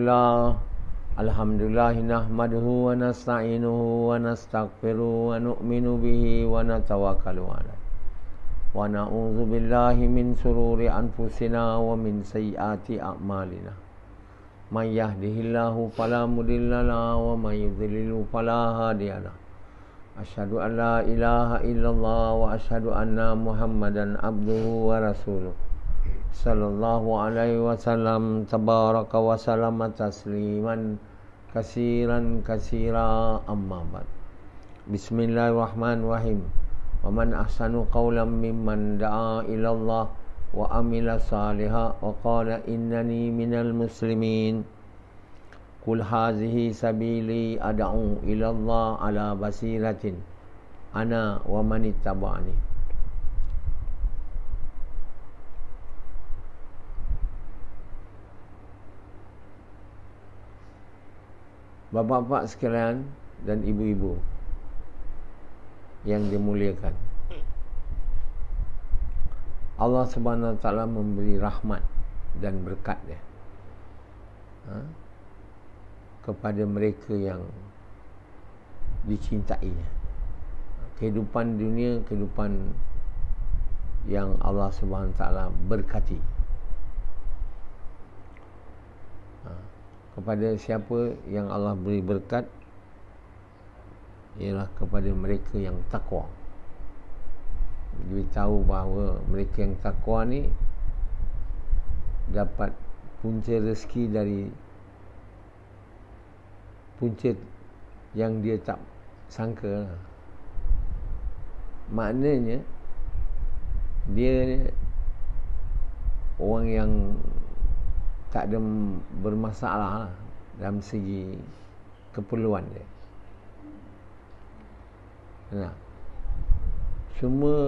Alhamdulillah nahmaduhu wa nasta'inuhu wa nastaghfiruhu wa nu'minu bihi wa natawakkalu alayh wa na'udzu billahi min shururi anfusina wa min sayyiati a'malina. May yahdihillahu fala mudilla lahu wa may yudlilhu fala hadiya lahu. Asyhadu an la ilaha illallah wa asyhadu anna Muhammadan abduhu wa rasuluh. Sallallahu alaihi wasallam tabaraka wa salama tasliman kasiran kasira amma ba'd. Bismillahirrahmanirrahim. Wa man ahsanu qawlan mimman da'a ila Allah wa amila salihan wa qala innani minal muslimin. Qul hazihi sabili ad'u ila Allah ala basiratin ana wa man ittaba'ani. Bapa-bapa sekalian dan ibu-ibu yang dimuliakan, Allah Subhanahu Wa Taala memberi rahmat dan berkat dia kepada mereka yang dicintainya. Kehidupan dunia, kehidupan yang Allah Subhanahu Wa Taala berkati. Kepada siapa yang Allah beri berkat, ialah kepada mereka yang takwa. Beritahu bahawa mereka yang takwa ni dapat punca rezeki dari punca yang dia tak sangka. Maknanya dia orang yang tak ada bermasalah dalam segi keperluan dia. Nah, semua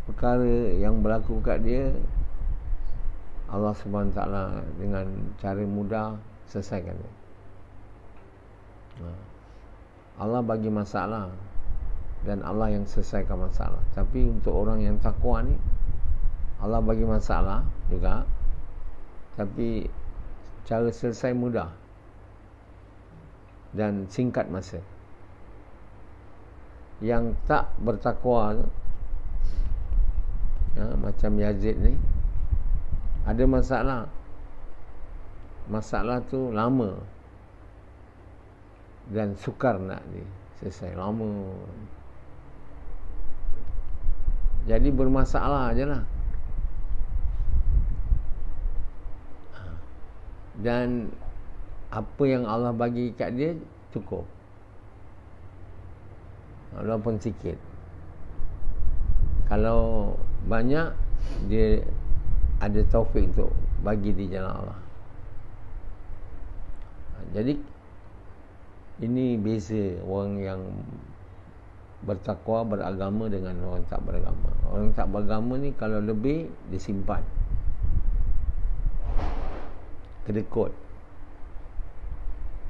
perkara yang berlaku kat dia, Allah Subhanahu Wa Taala dengan cara mudah selesaikan dia. Allah bagi masalah dan Allah yang selesaikan masalah. Tapi untuk orang yang takwa ni, Allah bagi masalah juga, tapi cara selesai mudah dan singkat masa. Yang tak bertakwa tu, macam Yazid ni, ada masalah. Masalah tu lama dan sukar nak selesai, lama. Jadi bermasalah je lah. Dan apa yang Allah bagi kat dia cukup, walaupun sikit. Kalau banyak, dia ada taufik untuk bagi di jalan Allah. Jadi ini beza orang yang bertakwa, beragama dengan orang tak beragama. Orang tak beragama ni kalau lebih disimpan, kedekut,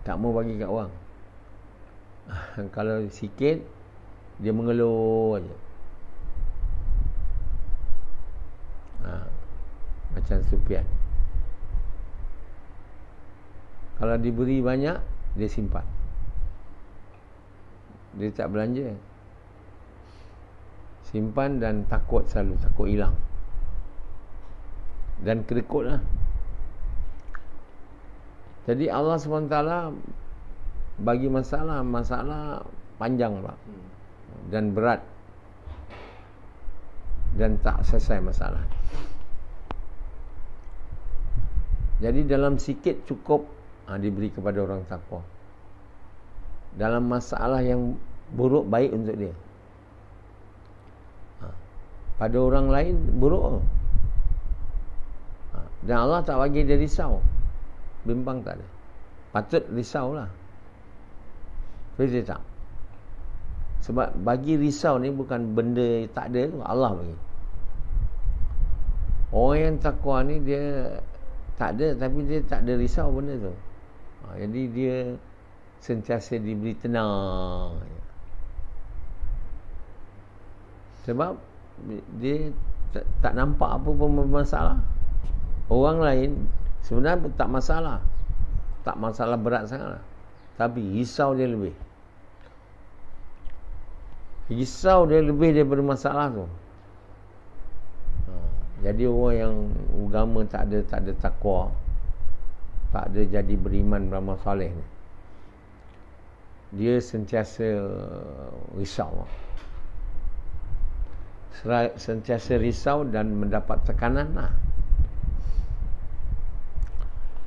tak mau bagi kat orang. Kalau sikit, dia mengeluh aja. Macam Sufyan. Kalau diberi banyak, dia simpan. Dia tak belanja. Simpan dan takut selalu, takut hilang. Dan kedekut lah. Jadi Allah SWT bagi masalah panjang pak, dan berat, dan tak selesai masalah. Jadi dalam sikit cukup diberi kepada orang takwa. Dalam masalah yang buruk, baik untuk dia. Pada orang lain buruk. Dan Allah tak bagi dia risau, bimbang tak ada. Patut risaulah. Tapi tak. Sebab bagi risau ni bukan benda tak ada, Allah bagi. Orang yang takwa ni dia tak ada, tapi dia tak ada risau benda tu. Jadi dia sentiasa diberi tenang. Sebab dia tak nampak apa pun bermasalah. Orang lain Sebenarnya tak masalah. Tak masalah berat sangat lah. Tapi risau dia lebih. Risau dia lebih daripada masalah tu. Jadi orang yang agama tak ada takwa, tak ada jadi beriman beramal soleh ni, dia sentiasa risau. Sentiasa risau dan mendapat tekanan lah.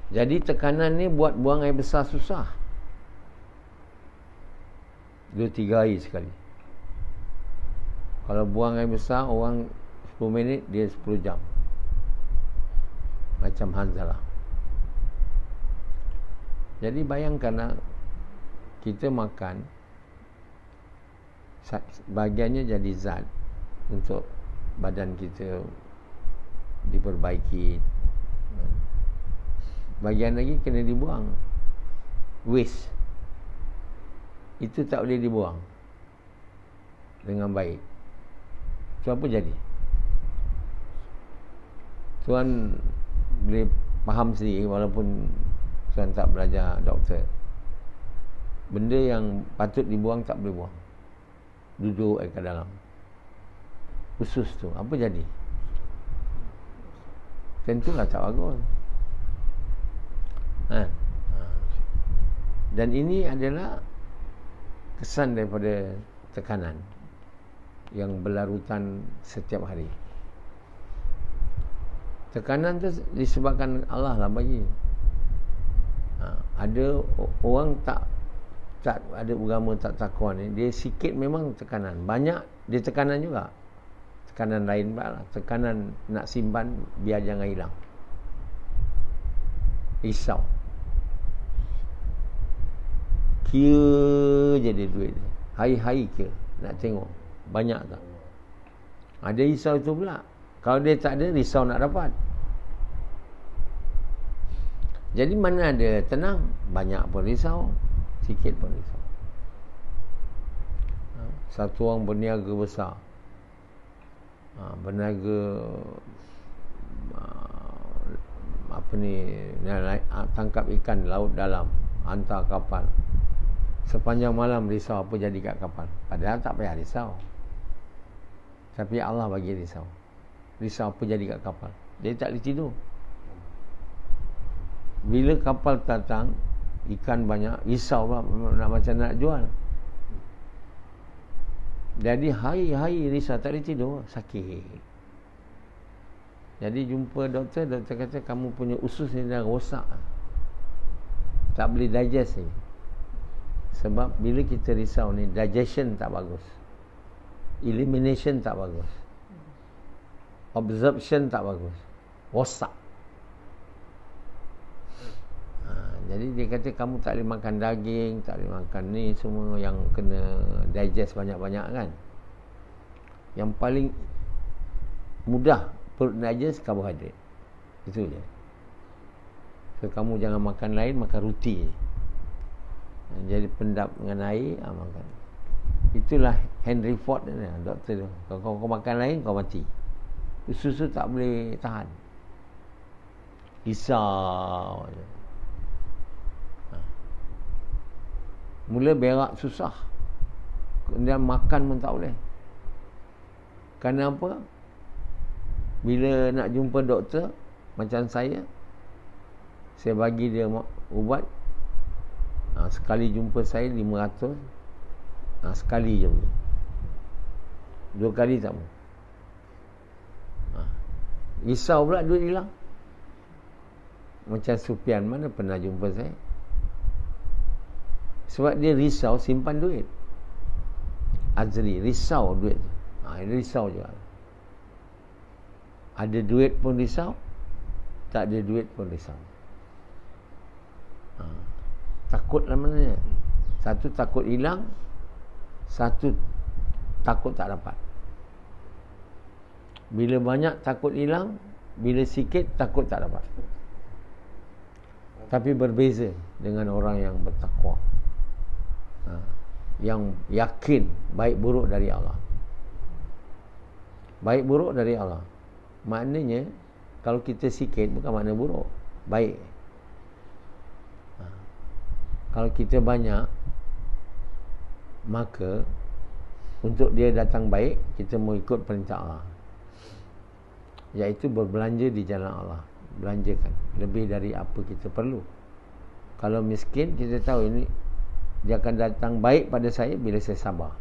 Jadi tekanan ni buat buang air besar susah. 2-3 hari sekali. Kalau buang air besar, orang 10 minit, dia 10 jam. Macam Hanzalah. Jadi bayangkanlah, kita makan, bahagiannya jadi zat untuk badan kita diperbaiki. Bahagian lagi kena dibuang. Waste. Itu tak boleh dibuang dengan baik. So apa jadi? Tuan boleh faham sendiri, walaupun tuan tak belajar doktor. Benda yang patut dibuang tak boleh buang. Duduk kat dalam usus tu, apa jadi? Tentulah tak bagus. Dan ini adalah kesan daripada tekanan yang berlarutan setiap hari. Tekanan tu disebabkan Allah lah bagi. Ada orang tak ada agama, tak takwa ni, dia sikit memang tekanan, banyak dia tekanan juga. Tekanan lain pula lah. Tekanan nak simpan biar jangan hilang. Risau. Kira je dia duit dia. Hari-hari kira. Nak tengok banyak tak. Ada risau tu pula. Kalau dia tak ada, risau nak dapat. Jadi mana ada tenang, banyak pun risau, sikit pun risau. Satu orang berniaga besar, berniaga tangkap ikan laut dalam, hantar kapal. Sepanjang malam risau apa jadi kat kapal. Padahal tak payah risau, tapi Allah bagi risau. Risau apa jadi kat kapal. Dia tak boleh tidur. Bila kapal datang, ikan banyak, risau lah, nak macam nak jual. Jadi hari-hari risau, tak boleh tidur, sakit. Jadi jumpa doktor kata kamu punya usus ni dah rosak, tak boleh digest ni. Sebab bila kita risau ni, digestion tak bagus, elimination tak bagus, absorption tak bagus, rosak. Jadi dia kata kamu tak boleh makan daging, tak boleh makan ni semua yang kena digest banyak-banyak kan. Yang paling mudah perut digest karbohidrat. Itu je. So kamu jangan makan lain, makan roti je. Jadi pendap dengan air, makan. Itulah Henry Ford ni, doktor tu. Kalau kau makan lain, kau mati. Susu tak boleh tahan. Risau je. Mula berak susah, kemudian makan pun tak boleh. Kenapa? Bila nak jumpa doktor, macam saya bagi dia ubat. Sekali jumpa saya 500, sekali je boleh. 2 kali tak boleh. Risau pula duit hilang. Macam Sufian, mana pernah jumpa saya. Sebab dia risau simpan duit. Azri risau duit. Risau juga. Ada duit pun risau, tak ada duit pun risau. Takutlah maknanya. Satu takut hilang, satu takut tak dapat. Bila banyak takut hilang, bila sikit takut tak dapat. Tapi berbeza dengan orang yang bertakwa, yang yakin baik buruk dari Allah. Baik buruk dari Allah. Maknanya kalau kita sikit bukan makna buruk. baik. Kalau kita banyak, maka untuk dia datang baik, kita mau ikut perintah Allah, iaitu berbelanja di jalan Allah. Belanjakan lebih dari apa kita perlu. Kalau miskin, kita tahu ini dia akan datang baik pada saya bila saya sabar.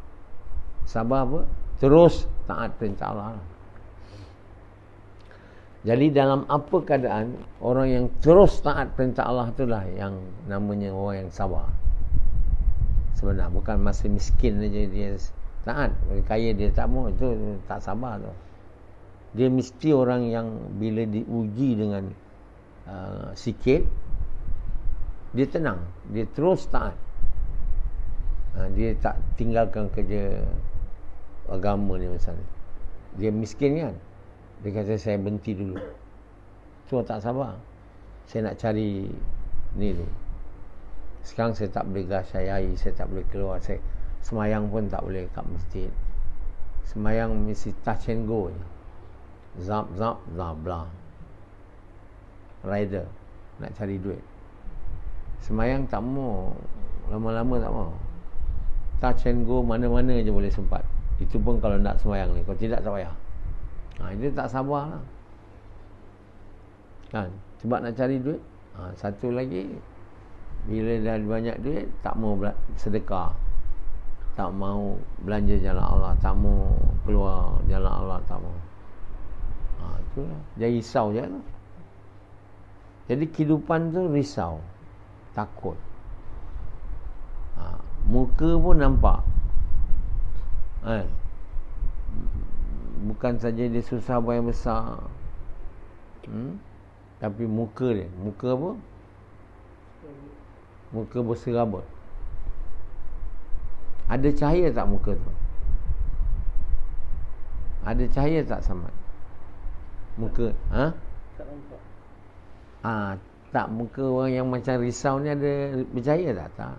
Sabar apa? Terus taat perintah Allah. Jadi dalam apa keadaan, orang yang terus taat perintah Allah itulah yang namanya orang yang sabar. Sebenarnya bukan masa miskin saja dia taat. Kaya dia tak mau, itu tak sabar tu. Dia mesti orang yang bila diuji dengan sikit, dia tenang, dia terus taat. Dia tak tinggalkan kerja agama ni misalnya. Dia miskin kan, dia kata saya berhenti dulu. Tu tak sabar. Saya nak cari ni tu. Sekarang saya tak boleh gasyai, saya tak boleh keluar, saya semayang pun tak boleh kat masjid. Semayang mesti touch and go je. Zap, zap, zap, blah. Rider nak cari duit. Semayang tak mau, lama-lama tak mau. Touch and go mana-mana je boleh sempat. Itu pun kalau nak semayang ni. Kalau tidak, tak payah. Itu tak sabar lah kan? Sebab nak cari duit. Satu lagi, bila dah banyak duit, tak mau sedekah, tak mau belanja jalan Allah, tak mau keluar jalan Allah, tak mau. Itulah. Dia risau je lah. Jadi kehidupan tu risau, takut. Muka pun nampak kan? Bukan saja dia susah bayar besar, tapi muka dia, muka apa? Muka berserabut. Ada cahaya tak muka tu? Ada cahaya tak Samad? Muka tak nampak. Tak, muka orang yang macam risau ni ada bercahaya tak? Tak.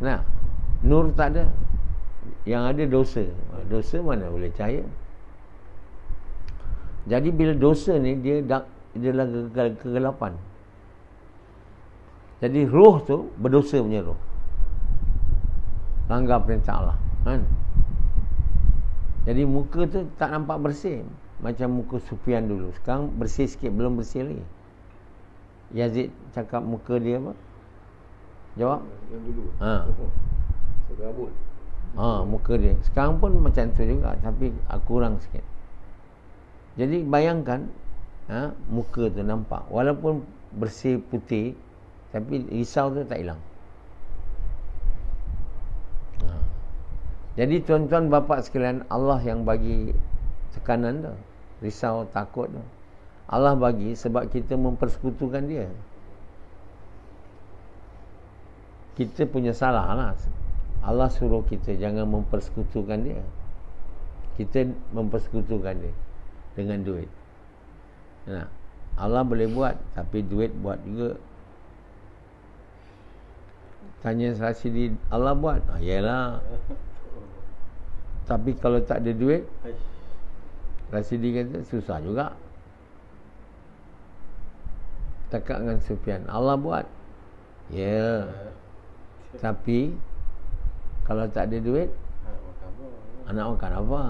Nah, nur tak ada. Yang ada dosa. Dosa mana boleh cahaya? Jadi bila dosa ni, dia adalah kegelapan. Jadi roh tu berdosa punya roh, langgar perintah Allah kan? Jadi muka tu tak nampak bersih, macam muka Sufyan dulu. Sekarang bersih sikit, belum bersih lagi. Yazid cakap muka dia apa? Jawab. Yang dulu. Serabut. Muka dia. Sekarang pun macam tu juga, tapi kurang sikit. Jadi bayangkan, muka tu nampak. Walaupun bersih putih, tapi risau tu tak hilang. Jadi tuan-tuan bapa sekalian, Allah yang bagi tekanan tu, risau, takut tu. Allah bagi sebab kita mempersekutukan dia. Kita punya salah lah. Allah suruh kita jangan mempersekutukan dia. Kita mempersekutukan dia dengan duit. Nah, Allah boleh buat, tapi duit buat juga. Tanya Rasidi, Allah buat? Yalah. Tapi kalau tak ada duit, Rasidi kata susah juga. Cakap dengan Sufyan, Allah buat? Ya. Tapi kalau tak ada duit, anak makan apa?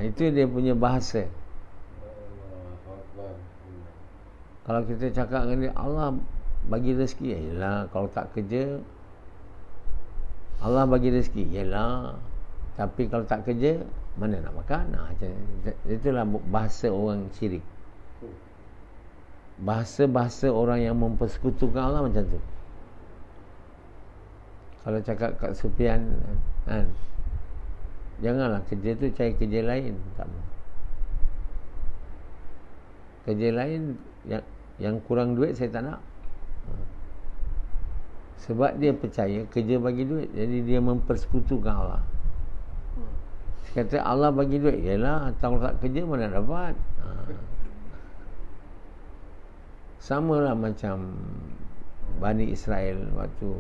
Itu dia punya bahasa. Kalau kita cakap dengan dia, Allah bagi rezeki, yalah. Kalau tak kerja, Allah bagi rezeki, yalah. Tapi kalau tak kerja, mana nak makan? Itulah bahasa orang syirik. Bahasa-bahasa orang yang mempersekutukan Allah macam tu. Kalau cakap kat Sufyan kan, janganlah kerja tu, cari kerja lain. Tak mau. Kerja lain yang kurang duit saya tak nak. Sebab dia percaya kerja bagi duit, jadi dia mempersekutukan Allah. Dia kata Allah bagi duit, yalah, kalau tak kerja mana dapat. Sama lah macam Bani Israel waktu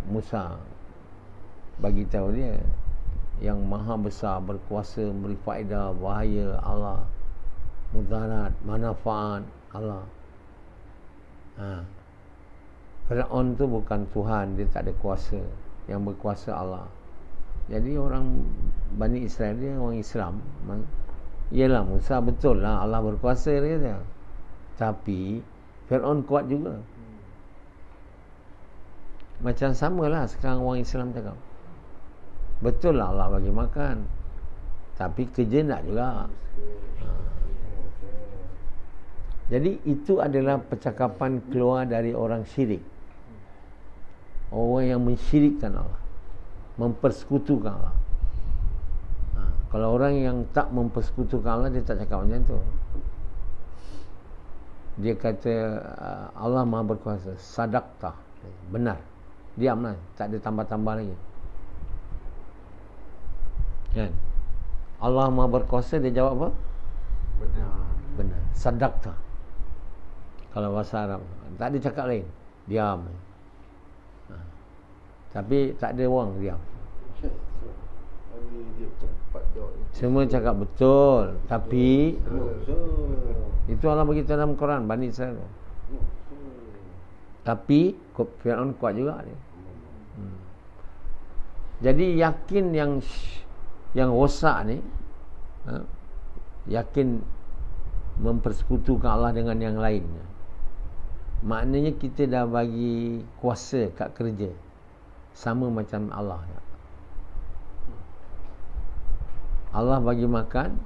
Musa bagi tahu dia yang maha besar, berkuasa, beri faedah, bahaya Allah, mudarat, manfaat. Allah. Fir'aun tu bukan Tuhan, dia tak ada kuasa. Yang berkuasa Allah. Jadi orang Bani Israel dia orang Islam. Iyalah Musa betul lah Allah berkuasa dia kata. Tapi Fir'aun kuat juga. Macam samalah sekarang orang Islam cakap. Betul lah Allah bagi makan. Tapi kerja nak juga. Jadi itu adalah percakapan keluar dari orang syirik. Orang yang mensyirikkan Allah, mempersekutukan Allah. Kalau orang yang tak mempersekutukan Allah, dia tak cakap macam tu. Dia kata Allah Maha berkuasa. Sadaqtah. Benar. Diamlah, tak ada tambah-tambah lagi. Kan? Allah Maha berkuasa, dia jawab apa? Benar. Sadaqtah. Kalau bahasa Arab tak ada cakap lain. Diam. Tapi tak ada orang diam. Semua cakap betul. Tapi itu Allah bagi dalam Quran Bani Israel. Tapi Fir'aun kuat juga dia. Jadi yakin yang rosak ni, yakin mempersekutukan Allah dengan yang lainnya. Maknanya kita dah bagi kuasa kat kerja sama macam Allah. Allah bagi makan,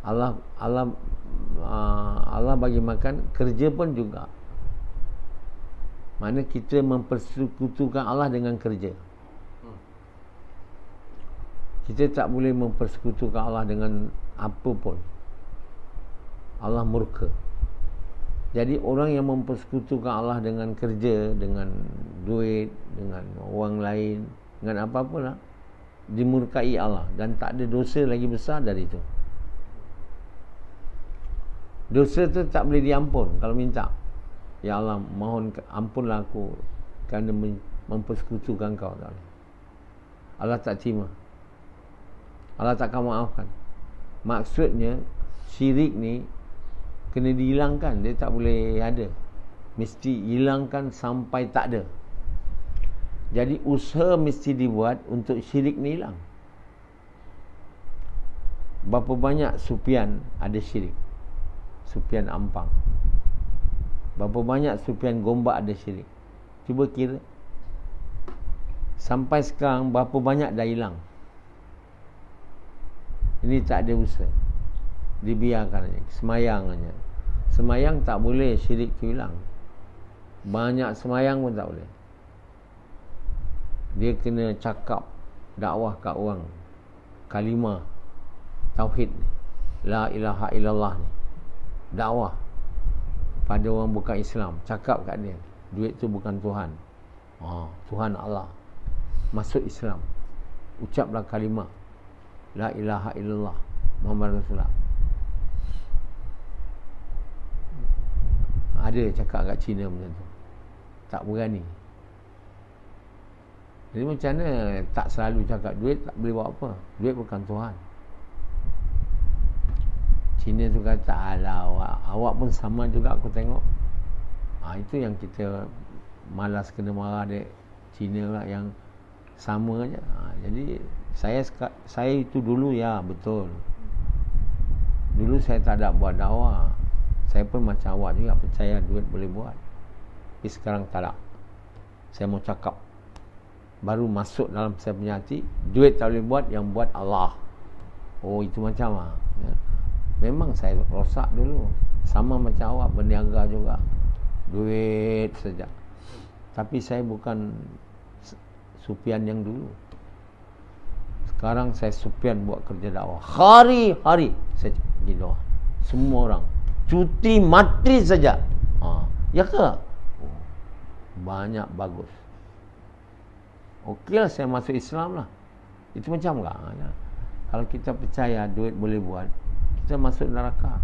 Allah bagi makan, kerja pun juga. Mana kita mempersekutukan Allah dengan kerja. Kita tak boleh mempersekutukan Allah dengan apa pun. Allah murka. Jadi orang yang mempersekutukan Allah dengan kerja, dengan duit, dengan orang lain, dengan apa-apalah, dimurkai Allah dan tak ada dosa lagi besar dari itu. Dosa tu tak boleh diampun kalau minta. Ya Allah, mohon ampunlah aku kerana mempersekutukan kau. Allah tak terima. Allah takkan maafkan. Maksudnya syirik ni kena dihilangkan. Dia tak boleh ada. Mesti hilangkan sampai tak ada. Jadi usaha mesti dibuat untuk syirik ni hilang. Berapa banyak supian ada syirik? Supian Ampang. Berapa banyak supian Gombak ada syirik? Cuba kira. Sampai sekarang berapa banyak dah hilang? Ini tak ada usaha. Dibiarkan aja. Semayang aja. Semayang tak boleh syirik tu hilang. Banyak semayang pun tak boleh. Dia kena cakap dakwah kat orang. Kalimah tauhid ni. La ilaha illallah ni. Dakwah pada orang bukan Islam. Cakap kat dia, duit tu bukan Tuhan. Tuhan Allah. Masuk Islam. Ucaplah kalimah La ilaha illallah Muhammad Rasulullah. Ada cakap kat Cina macam tu. Tak berani. Jadi macam mana tak selalu cakap duit tak boleh buat apa? Duit bukan Tuhan. Cina tu kata, alah awak pun sama juga aku tengok. Itu yang kita malas kena marah dek Cina lah, yang sama aja. Jadi saya itu dulu ya betul. Dulu saya tak ada buat dakwah. Saya pun macam awak juga percaya duit boleh buat. Tapi sekarang tak ada. Saya mau cakap. Baru masuk dalam saya punya hati, duit tak boleh buat, yang buat Allah. Oh itu macam ya. Memang saya rosak dulu. Sama macam awak, berniaga juga. Duit saja. Tapi saya bukan supian yang dulu. Sekarang saya supian buat kerja dakwah. Hari-hari saya pergi doa. Semua orang cuti mati saja. Ya ke? Banyak bagus. Okeylah saya masuk Islam lah. Itu macam tak? Kalau kita percaya duit boleh buat, kita masuk neraka.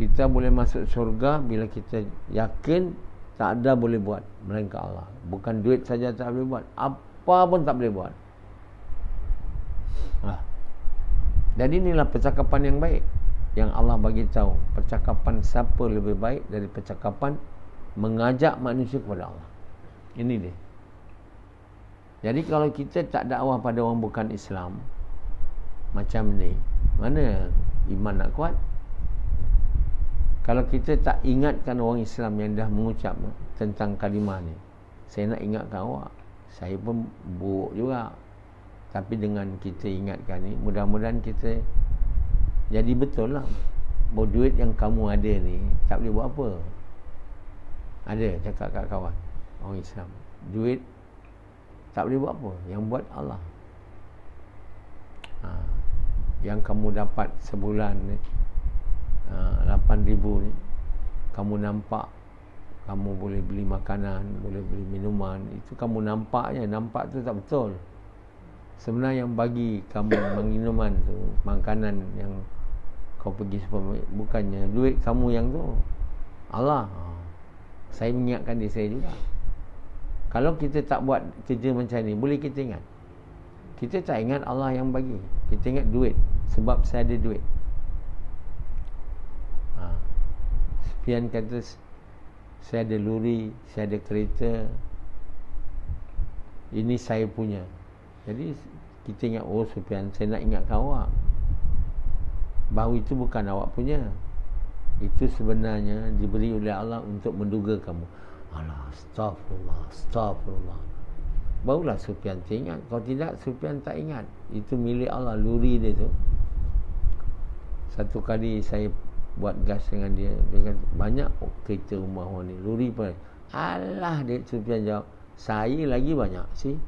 Kita boleh masuk syurga bila kita yakin tak ada boleh buat melainkan Allah. Bukan duit saja tak boleh buat, apa pun tak boleh buat. Jadi inilah percakapan yang baik. yang Allah bagi tahu percakapan siapa lebih baik dari percakapan mengajak manusia kepada Allah. Ini dia. Jadi kalau kita tak dakwah pada orang bukan Islam macam ni, mana iman nak kuat? Kalau kita tak ingatkan orang Islam yang dah mengucap tentang kalimah ni, saya nak ingatkan awak, saya pun buruk juga. Tapi dengan kita ingatkan ni, mudah-mudahan kita jadi betul lah. Bahawa duit yang kamu ada ni tak boleh buat apa. Ada cakap kat kawan orang Islam, duit tak boleh buat apa, yang buat Allah. Yang kamu dapat sebulan ni 8,000 ni, kamu nampak kamu boleh beli makanan, boleh beli minuman, itu kamu nampaknya, nampak tu tak betul. Sebenarnya yang bagi kamu minuman tu, makanan yang kau pergi supermarket, bukannya duit kamu yang tu, Allah. Saya mengingatkan diri saya juga. Kalau kita tak buat kerja macam ni, boleh kita ingat, kita tak ingat Allah yang bagi, kita ingat duit, sebab saya ada duit. Sufyan kata, saya ada lori, saya ada kereta, ini saya punya. Jadi kita ingat, oh Sufyan, saya nak ingatkan awak bahawa itu bukan awak punya, itu sebenarnya diberi oleh Allah untuk menduga kamu. Alah, astagfirullah. Barulah Sufyan teringat. Kalau tidak, Sufyan tak ingat. Itu milik Allah, luri dia tu. Satu kali saya buat gas dengan dia, dia kata, banyak kereta rumah orang ni, luri pun. Alah, dia Sufyan jawab, saya lagi banyak sih.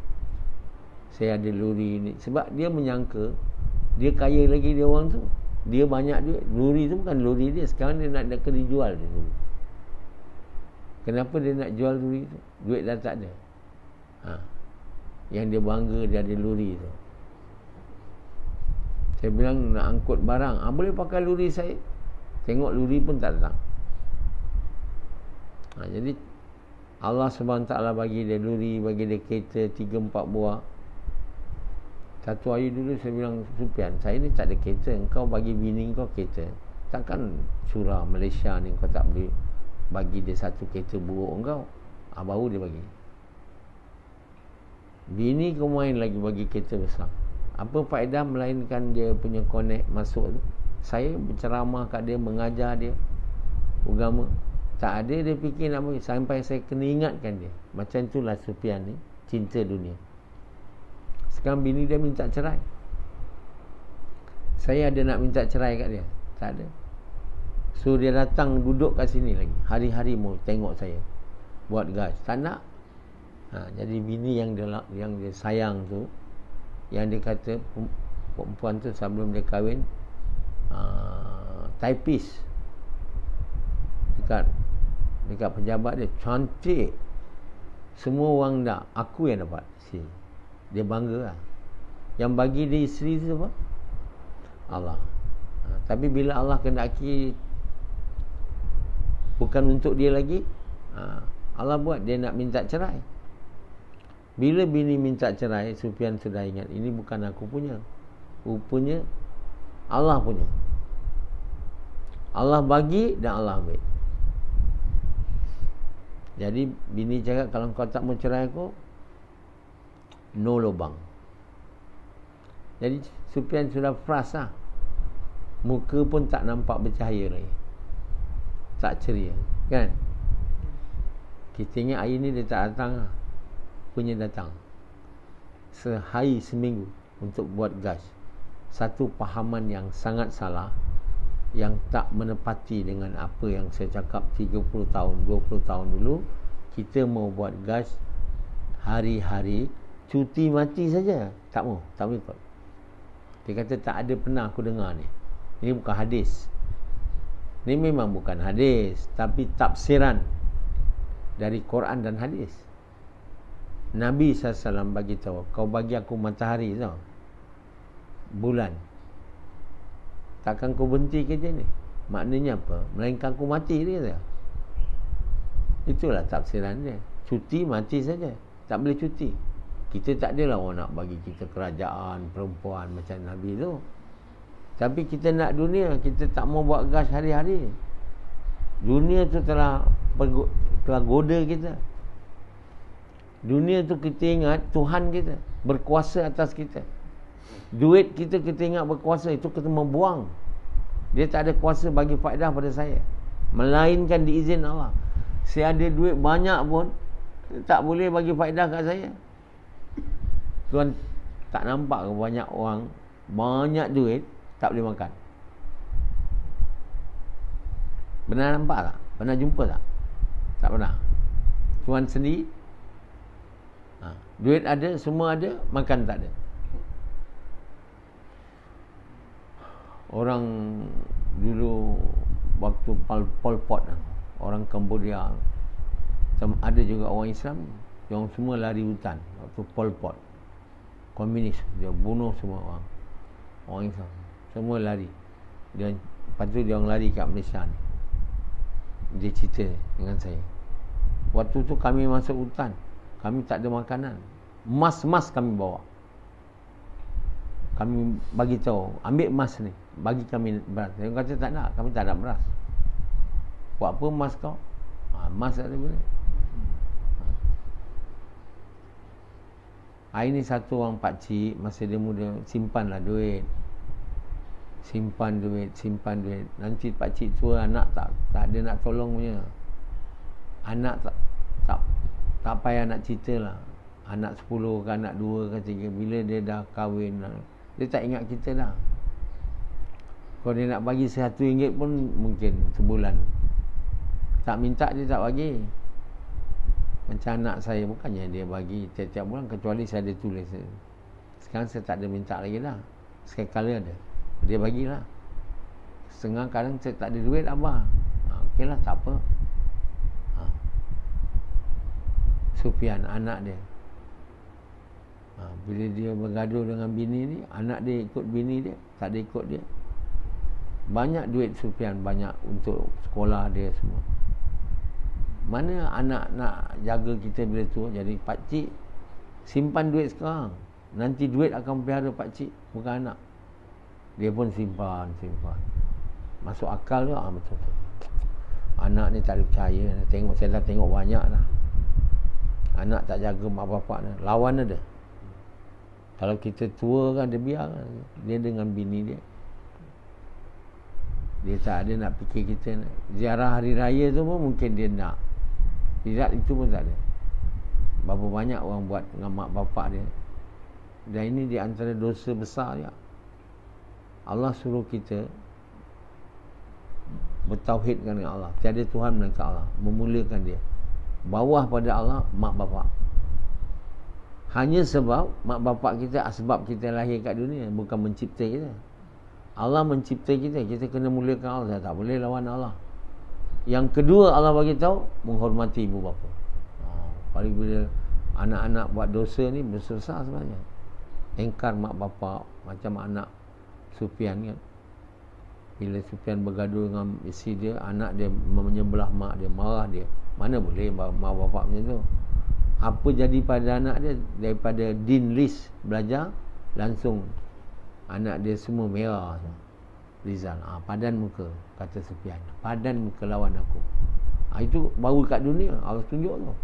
Saya ada luri ni. Sebab dia menyangka dia kaya lagi dia orang tu, dia banyak duit. Luri tu bukan luri dia. Sekarang dia nak dijual dia dulu. Kenapa dia nak jual luri tu? Duit dah tak ada. Yang dia bangga dia ada luri tu. Saya bilang nak angkut barang, boleh pakai luri saya. Tengok luri pun tak datang. Jadi Allah SWT bagi dia luri, bagi dia kereta 3-4 buah. Satu hari dulu saya bilang, Sufyan, saya ni tak ada kereta, engkau bagi bini kau kereta, takkan surah Malaysia ni kau tak boleh bagi dia satu kereta buruk engkau. Baru dia bagi. Bini kau main lagi bagi kereta besar. Apa faedah melainkan dia punya connect masuk tu? Saya berceramah kat dia, mengajar dia agama, tak ada dia fikir nak bagi. Sampai saya kena ingatkan dia. Macam itulah Sufyan ni, cinta dunia. Sekarang bini dia minta cerai. Saya ada nak minta cerai kat dia? Tak ada. So dia datang duduk kat sini lagi, hari-hari mau tengok saya buat gas. Tak nak. Jadi bini yang dia sayang tu, yang dia kata perempuan tu sebelum dia kahwin typist dekat pejabat dia, cantik, semua orang dah, aku yang dapat. Dia bangga lah. Yang bagi dia isteri tu apa? Allah. Tapi bila Allah kendaki bukan untuk dia lagi, Allah buat dia nak minta cerai. Bila bini minta cerai, Sufyan sudah ingat, ini bukan aku punya, rupanya Allah punya. Allah bagi dan Allah ambil. Jadi bini cakap, kalau kau tak mau cerai aku, no lubang. Jadi Sufyan sudah frust lah. Muka pun tak nampak bercahaya lagi, tak ceria, kan? Kita ingat hari ni dia tak datang lah. Punya datang sehari seminggu untuk buat gas. Satu pahaman yang sangat salah, yang tak menepati dengan apa yang saya cakap 30 tahun, 20 tahun dulu. Kita mau buat gas hari-hari, cuti mati saja, tak mau, tak mau ikut. Dia kata tak ada pernah aku dengar ni. Ini bukan hadis. Ini memang bukan hadis, tapi tafsiran dari Quran dan hadis. Nabi SAW bagi tahu, kau bagi aku matahari tau, bulan, takkan kau berhenti kerja ni. Maknanya apa? Melainkan aku mati, dia kata. Itulah tafsiran dia. Cuti mati saja, tak boleh cuti. Kita tak adalah orang nak bagi kita kerajaan perempuan macam Nabi tu. Tapi kita nak dunia, kita tak mau buat gas hari-hari. Dunia tu telah goda kita. Dunia tu kita ingat Tuhan kita berkuasa atas kita. Duit kita ingat berkuasa, itu kita membuang. Dia tak ada kuasa bagi faedah pada saya, melainkan diizin Allah. Saya ada duit banyak pun tak boleh bagi faedah kat saya. Tuan tak nampak ke banyak orang banyak duit tak boleh makan? Pernah nampak tak? Pernah jumpa tak? Tak pernah. Tuan sendiri duit ada, semua ada, makan tak ada. Orang dulu waktu Pol Pot, orang Cambodia, ada juga orang Islam yang semua lari hutan waktu Pol Pot, komunis, dia bunuh semua orang Islam, semua lari. Dan lepas tu dia orang lari kat Malaysia ni. Dia cerita dengan saya, waktu tu kami masuk hutan, kami tak ada makanan, emas kami bawa. Kami bagi tahu, ambil emas ni, bagi kami beras. Dia kata tak nak, kami tak ada beras. Buat apa emas kau? Emas tak boleh. Ini satu orang pakcik, masa dia muda, simpanlah duit. Simpan duit. Nanti pakcik tua, anak tak ada nak tolong punya. Anak tak payah nak cerita lah. Anak 10 ke anak 2 ke 3, bila dia dah kahwin, dia tak ingat kita dah. Kalau dia nak bagi RM100 pun mungkin sebulan, tak minta dia tak bagi. Macam anak saya, bukannya dia bagi tiap-tiap bulan, kecuali saya ada tulis. Sekarang saya tak ada minta lagi dah. Sekali ada, dia bagilah. Setengah kadang saya tak ada duit, abah, okeylah, tak apa. Sufian, anak dia, bila dia bergaduh dengan bini ni, anak dia ikut bini dia, tak ada ikut dia. Banyak duit Sufian, banyak untuk sekolah dia semua. Mana anak nak jaga kita bila tua? Jadi pakcik simpan duit sekarang, nanti duit akan pelihara pakcik, bukan anak. Dia pun simpan. Masuk akal tu, betul. Anak ni tak ada percaya. Saya dah tengok banyak dah. Anak tak jaga mak bapak ni, lawan ada. Kalau kita tua kan, dia biar. Dia dengan bini dia, dia tak ada nak fikir kita. Ziarah hari raya tu pun mungkin dia nak, tidak, itu pun tak ada. Berapa banyak orang buat dengan mak bapak dia. Dan ini di antara dosa besar ya. Allah suruh kita bertauhidkan dengan Allah, tiada Tuhan melainkan Allah, memuliakan dia. Bawah pada Allah mak bapak. Hanya sebab mak bapak kita asbab kita lahir kat dunia, bukan mencipta kita. Allah mencipta kita, kita kena muliakan Allah, tak boleh lawan Allah. Yang kedua, Allah bagi tahu menghormati ibu bapa. Paling bila anak-anak buat dosa ni besar sebenarnya. Engkar mak bapak, macam anak Sufian kan. Bila Sufian bergaduh dengan isteri dia, anak dia menyebelah mak dia, marah dia. Mana boleh mak bapak macam tu. Apa jadi pada anak dia? Daripada Din Lis belajar, langsung anak dia semua merah. Rizal, padan muka, kata Sufian, padan muka lawan aku. Itu baru kat dunia Allah tunjuk tu.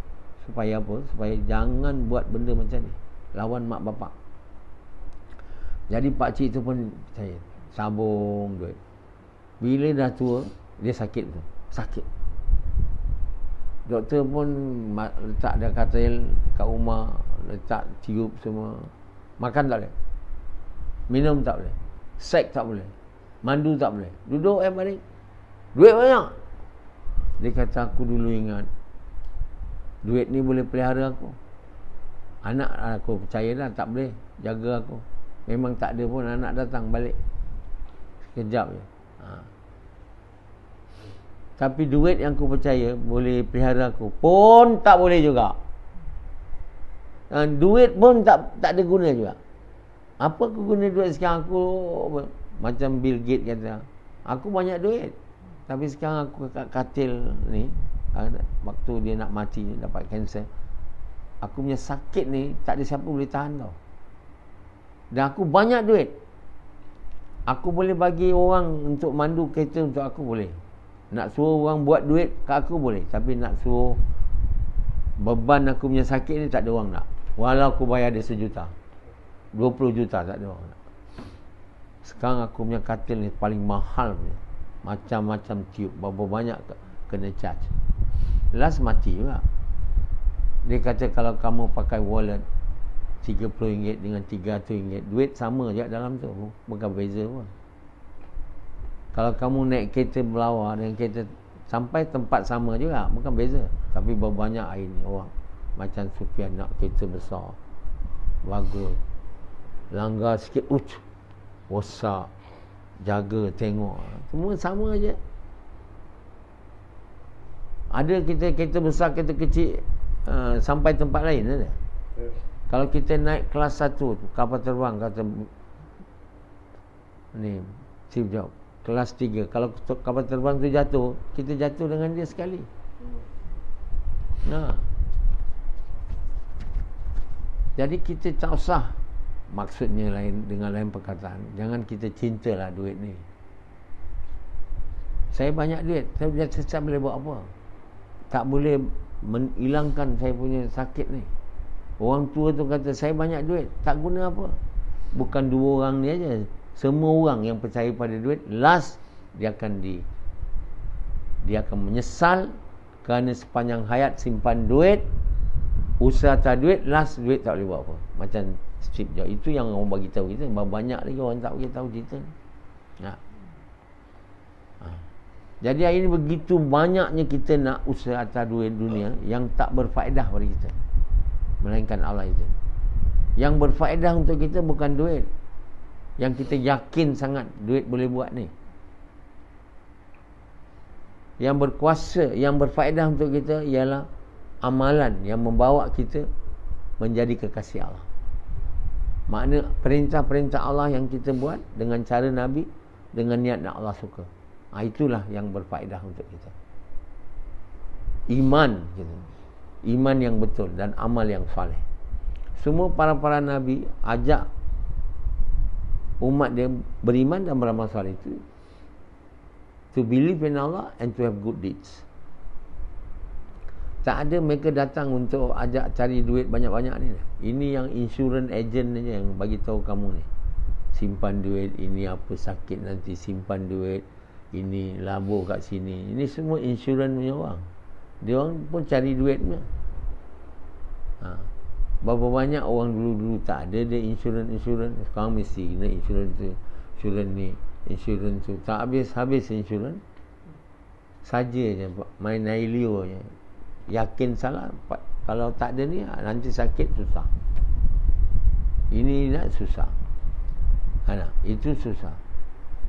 Supaya apa? Supaya jangan buat benda macam ni, lawan mak bapak. Jadi pakcik tu pun percaya, sabung duit. Bila dah tua, dia sakit tu, sakit. Doktor pun letak dia katil kat rumah, letak tiup semua. Makan tak boleh, minum tak boleh, seks tak boleh, mandu tak boleh, duduk balik. Duit banyak. Dia kata, aku dulu ingat duit ni boleh pelihara aku. Anak aku percaya dah tak boleh jaga aku. Memang tak ada pun anak datang balik sekejap je. Tapi duit yang aku percaya boleh pelihara aku pun tak boleh juga. Duit pun tak ada guna juga. Apa aku guna duit sekarang? Aku macam Bill Gates kata, aku banyak duit, tapi sekarang aku kat katil ni, waktu dia nak mati, dapat kanser, aku punya sakit ni tak ada siapa boleh tahan tau. Dan aku banyak duit, Aku boleh bagi orang untuk mandu kereta untuk aku boleh. Nak suruh orang buat duit kat aku boleh. Tapi nak suruh beban aku punya sakit ni tak ada orang nak. Walau aku bayar dia 1 juta, 20 juta, tak ada orang nak. Sekarang aku punya katil ni paling mahal punya. Macam-macam tiup, berapa banyak kena charge. Last mati juga. Dia kata kalau kamu pakai wallet RM30 dengan RM300, duit sama je dalam tu, bukan beza pun. Kalau kamu naik kereta berlawa dengan kereta sampai tempat sama juga, bukan beza. Tapi berbanyak hari ni orang macam Sufian nak kereta besar, bagus, langgar sikit, rosak, jaga, tengok, semua sama je. Ada kita kereta besar, kereta kecil, sampai tempat lain ada. Kalau kita naik kelas 1 tu, kapal terbang, kata ni Steve Jobs, kelas 3, kalau kapal terbang tu jatuh, kita jatuh dengan dia sekali. Nah, jadi kita tak usah, maksudnya lain, dengan lain perkataan, jangan kita cintalah duit ni. Saya banyak duit, saya boleh buat apa? Tak boleh menghilangkan saya punya sakit ni. Orang tua tu kata saya banyak duit, tak guna apa. Bukan 2 orang ni aja, semua orang yang percaya pada duit, last dia akan menyesal kerana sepanjang hayat simpan duit, usaha tak duit, last duit tak boleh buat apa. Macam Steve Jobs. Itu yang orang bagi tahu kita. Banyak lagi orang tak bagi tahu cerita ni. Jadi hari ini begitu banyaknya kita nak usaha atas duit dunia yang tak berfaedah pada kita, melainkan Allah itu. Yang berfaedah untuk kita bukan duit, yang kita yakin sangat duit boleh buat ni. Yang berkuasa, yang berfaedah untuk kita ialah amalan yang membawa kita menjadi kekasih Allah. Makna perintah-perintah Allah yang kita buat dengan cara Nabi, dengan niat nak Allah suka. Itulah yang berfaedah untuk kita. Iman kita, iman yang betul dan amal yang soleh. Semua para Nabi ajak umat dia beriman dan beramal soleh itu, to believe in Allah and to have good deeds. Tak ada mereka datang untuk ajak cari duit banyak-banyak ni. Ini yang insurance agent aja yang bagi tahu kamu ni. Simpan duit, ini apa sakit nanti, simpan duit, ini labur kat sini. Ini semua insurans punya orang. Dia orang pun cari duit punya. Berapa banyak orang dulu-dulu tak ada dia insurans. Sekarang mesti kena insurans tu, insurans ni, insurans tu. Tak habis-habis insurans. Saja je main nailio je. Yakin salah. Kalau tak ada ni, nanti sakit susah. Ini nak susah. Itu susah.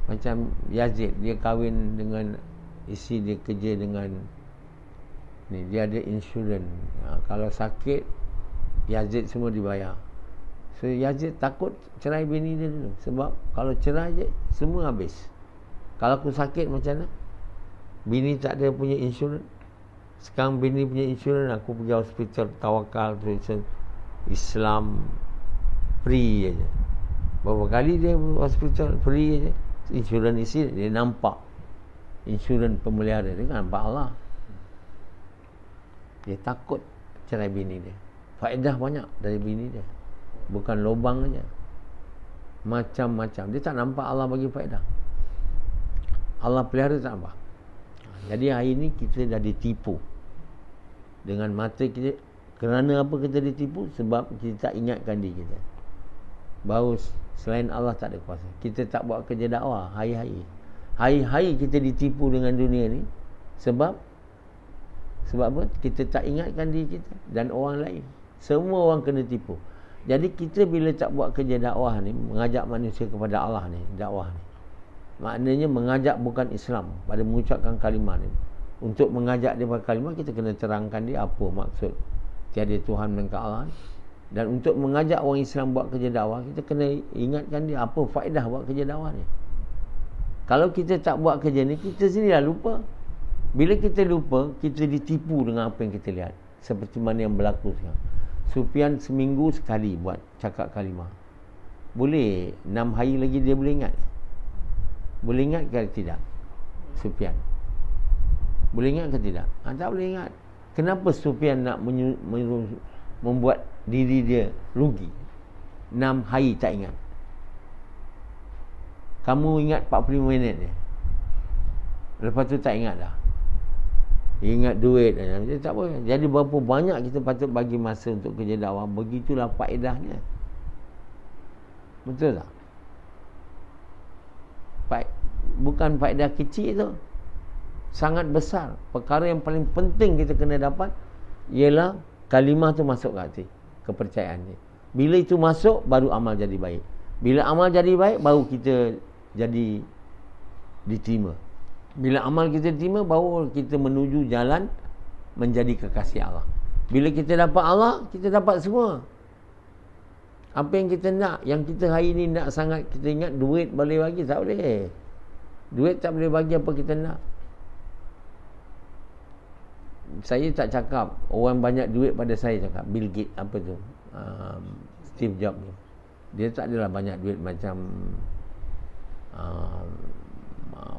Macam Yazid, dia kahwin dengan isteri dia, kerja dengan ni, dia ada insurans. Kalau sakit, Yazid semua dibayar. So Yazid takut cerai bini dia dulu, sebab kalau cerai je semua habis. Kalau aku sakit macam mana? Bini tak ada punya insurans. Sekarang bini punya insurans, aku pergi hospital tawakal tu, Islam free aja. Berapa kali dia hospital free aja. Insurans isi, dia nampak insurans pemelihara, dia kan nampak Allah. Dia takut cerai bini dia. Faedah banyak dari bini dia, bukan lubang aja, macam-macam. Dia tak nampak Allah bagi faedah. Allah pelihara tak nampak. Jadi hari ini kita dah ditipu dengan mata kita. Kerana apa kita ditipu? Sebab kita tak ingatkan diri kita bahawa selain Allah tak ada kuasa. Kita tak buat kerja dakwah hari-hari kita ditipu dengan dunia ni. Sebab apa? Kita tak ingatkan diri kita dan orang lain. Semua orang kena tipu. Jadi kita bila tak buat kerja dakwah ni, mengajak manusia kepada Allah ni, dakwah ni, maknanya mengajak bukan Islam pada mengucapkan kalimah ni. Untuk mengajak dia pada kalimah, kita kena terangkan dia apa maksud tiada Tuhan melainkan Allah ni. Dan untuk mengajak orang Islam buat kerja dakwah, kita kena ingatkan dia apa faedah buat kerja dakwah ni. Kalau kita tak buat kerja ni, kita sendiri dah lupa. Bila kita lupa, kita ditipu dengan apa yang kita lihat. Seperti mana yang berlaku sekarang. Sufian seminggu sekali buat cakap kalimah. Boleh 6 hari lagi dia boleh ingat. Boleh ingat ke tidak Sufyan? Boleh ingat ke tidak? Tak boleh ingat. Kenapa Sufyan nak membuat diri dia rugi? 6 hari tak ingat. Kamu ingat 45 minit je, lepas tu tak ingat dah. Ingat duit je. Tak apa. Jadi berapa banyak kita patut bagi masa untuk kerja dakwah. Begitulah faedahnya. Betul tak? Bukan faedah kecil tu, sangat besar. Perkara yang paling penting kita kena dapat ialah kalimah tu masuk ke hati, kepercayaan ni. Bila itu masuk, baru amal jadi baik. Bila amal jadi baik, baru kita jadi diterima. Bila amal kita diterima, baru kita menuju jalan menjadi kekasih Allah. Bila kita dapat Allah, kita dapat semua. Apa yang kita nak, yang kita hari ni nak sangat, kita ingat duit boleh bagi, tak boleh. Duit tak boleh bagi apa kita nak. Saya tak cakap orang banyak duit pada saya, cakap Bill Gates apa tu, Steve Jobs tu. Dia tak adalah banyak duit macam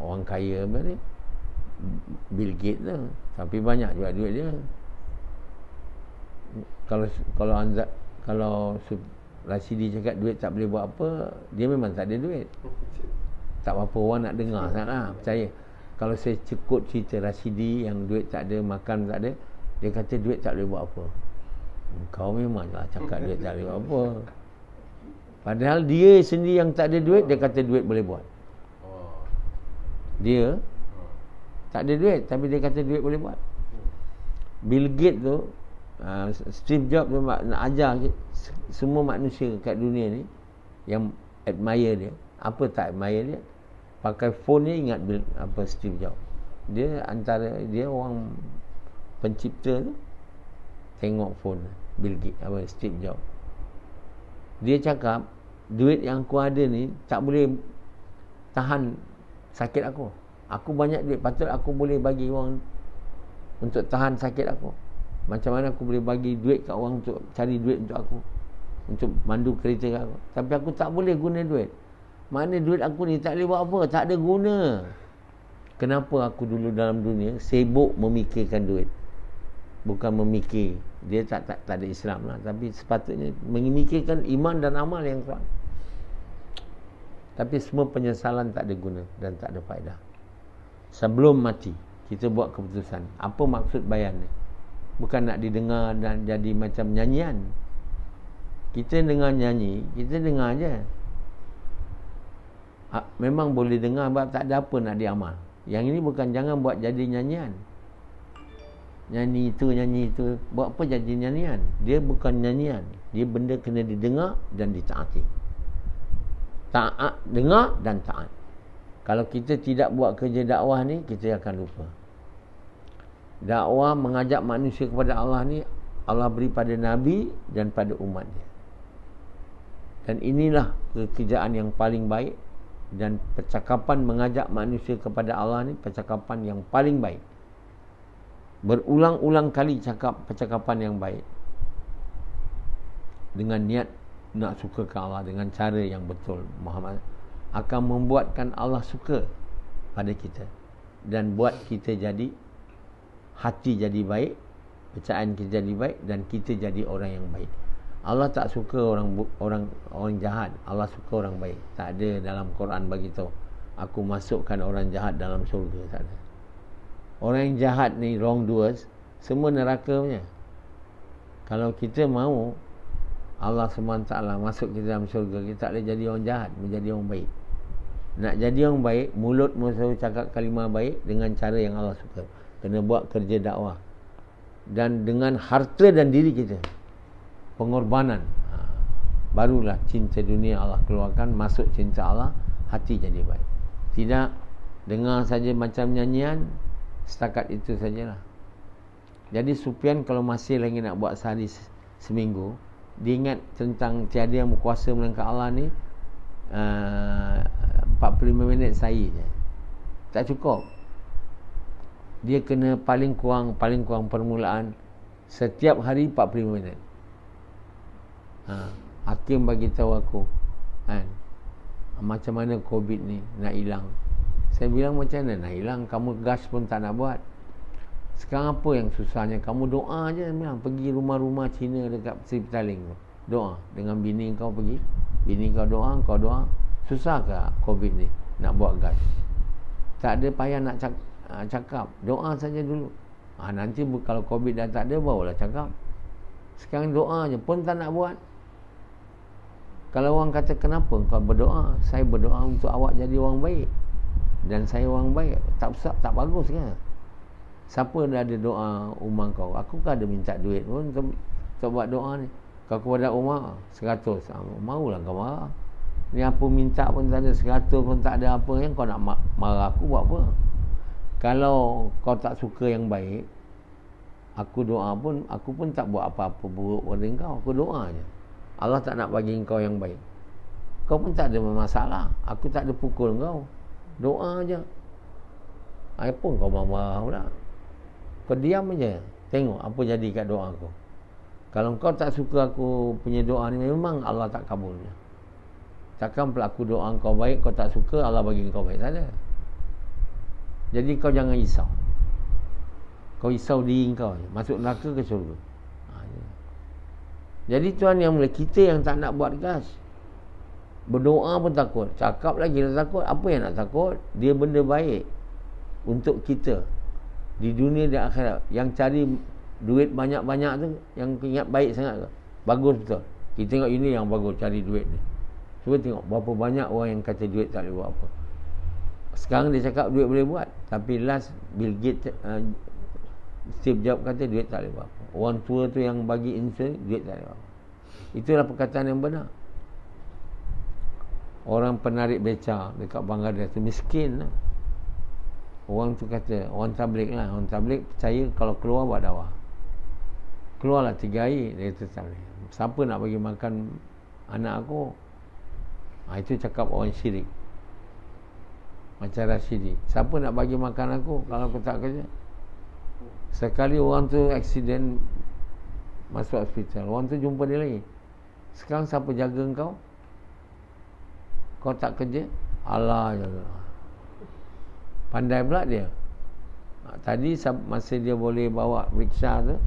orang kaya apa ni, Bill Gates tu. Tapi banyak juga duit dia. Kalau Rashidi cakap duit tak boleh buat apa, dia memang tak ada duit. Tak apa-apa orang nak dengar sangatlah, percaya. Kalau saya cekut cerita Rashidi yang duit tak ada, makan tak ada, dia kata duit tak boleh buat apa. Kau memanglah cakap duit tak boleh buat apa. Padahal dia sendiri yang tak ada duit, dia kata duit boleh buat. Dia tak ada duit, tapi dia kata duit boleh buat. Bill Gates tu, Steve Jobs tu nak ajar semua manusia kat dunia ni yang admire dia. Apa tak admire dia? Pakai phone ni ingat Steve Jobs. Dia antara dia orang pencipta tu, tengok phone Bill Gates, Steve Jobs. Dia cakap duit yang aku ada ni tak boleh tahan sakit aku. Aku banyak duit, patut aku boleh bagi orang untuk tahan sakit aku. Macam mana aku boleh bagi duit kat orang untuk cari duit untuk aku, untuk mandu kereta kat aku. Tapi aku tak boleh guna duit. Mana duit aku ni tak boleh buat apa, tak ada guna. Kenapa aku dulu dalam dunia sibuk memikirkan duit, bukan memikir. Dia tak ada Islam lah, tapi sepatutnya memikirkan iman dan amal yang kuat. Tapi semua penyesalan tak ada guna dan tak ada faedah. Sebelum mati kita buat keputusan. Apa maksud bayan ni? Bukan nak didengar dan jadi macam nyanyian. Kita dengar nyanyi, kita dengar je. Memang boleh dengar, sebab tak ada apa nak diamal. Yang ini bukan, jangan buat jadi nyanyian. Nyanyi itu, buat apa jadi nyanyian? Dia bukan nyanyian. Dia benda kena didengar dan ditaati. Taat, dengar dan taat. Kalau kita tidak buat kerja dakwah ni, kita akan lupa. Dakwah mengajak manusia kepada Allah ni, Allah beri pada Nabi dan pada umat dia. Dan inilah kerjaan yang paling baik. Dan percakapan mengajak manusia kepada Allah ni percakapan yang paling baik. Berulang-ulang kali cakap percakapan yang baik, dengan niat nak suka ke Allah, dengan cara yang betul, Muhammad akan membuatkan Allah suka pada kita dan buat kita jadi hati jadi baik, percayaan kita jadi baik, dan kita jadi orang yang baik. Allah tak suka orang jahat. Allah suka orang baik. Tak ada dalam Quran bagi tahu aku masukkan orang jahat dalam syurga, tak ada. Orang yang jahat ni, wrongdoers, semua neraka punya. Kalau kita mahu Allah SWT masuk kita dalam syurga, kita tak boleh jadi orang jahat, menjadi orang baik. Nak jadi orang baik, mulut selalu cakap kalimah baik dengan cara yang Allah suka. Kena buat kerja dakwah, dan dengan harta dan diri kita, pengorbanan. Barulah cinta dunia Allah keluarkan, masuk cinta Allah, hati jadi baik. Tidak dengar saja macam nyanyian, setakat itu sajalah. Jadi Sufyan kalau masih lagi nak buat sehari seminggu, dia ingat tentang tiada yang berkuasa melainkan Allah ni, 45 minit saya je tak cukup. Dia kena paling kurang permulaan setiap hari 45 minit. Hakim bagi tahu aku, kan, macam mana COVID ni nak hilang. Saya bilang macam mana nak hilang? Kamu gas pun tak nak buat. Sekarang apa yang susahnya? Kamu doa je. Bilang pergi rumah-rumah Cina dekat Sri Petaling tu, doa dengan bini kau pergi. Bini kau doa, kau doa. Susah ke COVID ni nak buat gas? Tak ada payah nak cakap. Doa saja dulu. Nanti kalau COVID dah tak ada, barulah cakap. Sekarang doa je pun tak nak buat. Kalau orang kata kenapa kau berdoa? Saya berdoa untuk awak jadi orang baik. Dan saya orang baik. Tak bagus kan? Siapa dah ada doa Umar kau? Aku kan ada minta duit pun untuk buat doa ni. Kau kepada Umar 100. Maulah kau marah. Ni apa minta pun tak ada, 100 pun tak ada apa. Yang kau nak marah aku buat apa? Kalau kau tak suka yang baik, aku doa pun, aku pun tak buat apa-apa buruk pada kau. Aku doa je. Allah tak nak bagi kau yang baik. Kau pun tak ada masalah. Aku tak ada pukul kau. Doa je. Apa kau marah pula? Kau diam je. Tengok apa jadi kat doa aku. Kalau kau tak suka aku punya doa ni, memang Allah tak kabulnya. Takkan pula aku doa kau baik, kau tak suka, Allah bagi kau baik. Tak ada. Jadi kau jangan risau. Kau risau diri kau je. Masuk neraka ke syurga. Jadi tuan yang mulia, kita yang tak nak buat gas. Berdoa pun takut. Cakap lagi dah takut. Apa yang nak takut? Dia benda baik untuk kita di dunia dan akhirat. Yang cari duit banyak-banyak tu, yang ingat baik sangat ke? Bagus betul. Kita tengok ini yang bagus, cari duit ni. Cuba tengok berapa banyak orang yang kata duit tak boleh buat apa. Sekarang dia cakap duit boleh buat. Tapi last Bill Gates, Steve Jobs kata duit tak boleh buat apa. Orang tua tu yang bagi insulin, duit tak boleh buat apa. Itulah perkataan yang benar. Orang penarik beca dekat Bangladesh tu miskin lah. Orang tu kata, orang tabligh lah. Orang tabligh percaya kalau keluar buat dakwah. Keluarlah 3 hari, dia kata tak boleh. Siapa nak bagi makan anak aku? Itu cakap orang syirik. Macam Rashidi. Siapa nak bagi makan aku kalau aku tak kerja? Sekali orang tu aksiden masuk hospital, orang tu jumpa dia lagi. Sekarang siapa jaga kau? Kau tak kerja? Allah jaga. Pandai pula dia. Tadi masa dia boleh bawa riksha tu,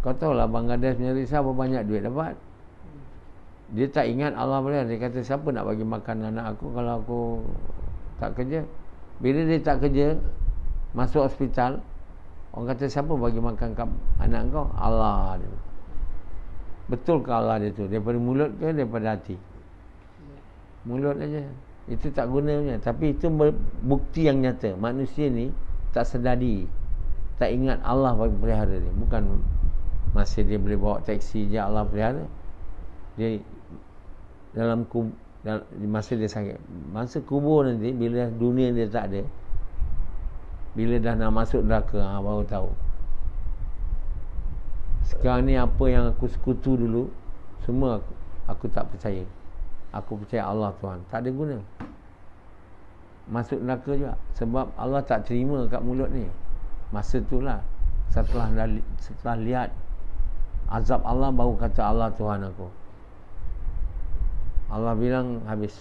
kau tahulah Bangladesh punya riksha berapa banyak duit dapat. Dia tak ingat Allah boleh. Dia kata siapa nak bagi makan anak aku kalau aku tak kerja? Bila dia tak kerja, masuk hospital, orang kata siapa bagi makan anak kau? Allah dia. Betul ke Allah dia tu? Daripada mulut ke daripada hati? Mulut aja. Itu tak gunanya. Tapi itu bukti yang nyata. Manusia ni tak sedari, tak ingat Allah bagi pelihara dia. Bukan masa dia boleh bawa teksi je Allah pelihara. Dia dalam masa dia sakit, masa kubur nanti, bila dunia dia tak ada, bila dah nak masuk neraka, baru tahu. Sekarang ni apa yang aku sekutu dulu, semua aku tak percaya. Aku percaya Allah Tuhan. Tak ada guna. Masuk neraka juga. Sebab Allah tak terima kat mulut ni. Masa itulah, setelah lihat azab Allah, baru kata Allah Tuhan aku. Allah bilang habis.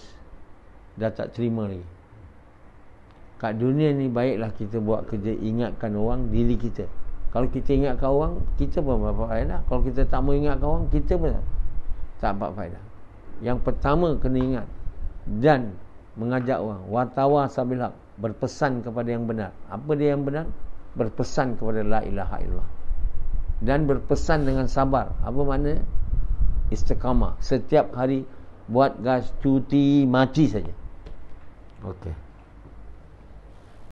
Dah tak terima lagi. Kat dunia ni baiklah kita buat kerja, ingatkan orang, diri kita. Kalau kita ingatkan orang, kita pun dapat faedah. Kalau kita tak mau ingatkan orang, kita pun tak dapat faedah. Yang pertama kena ingat dan mengajak orang, watawasa bil haq, berpesan kepada yang benar. Apa dia yang benar? Berpesan kepada la ilaha illallah. Dan berpesan dengan sabar. Apa makna? Istiqamah. Setiap hari buat gas, cuti, mati saja. Okey.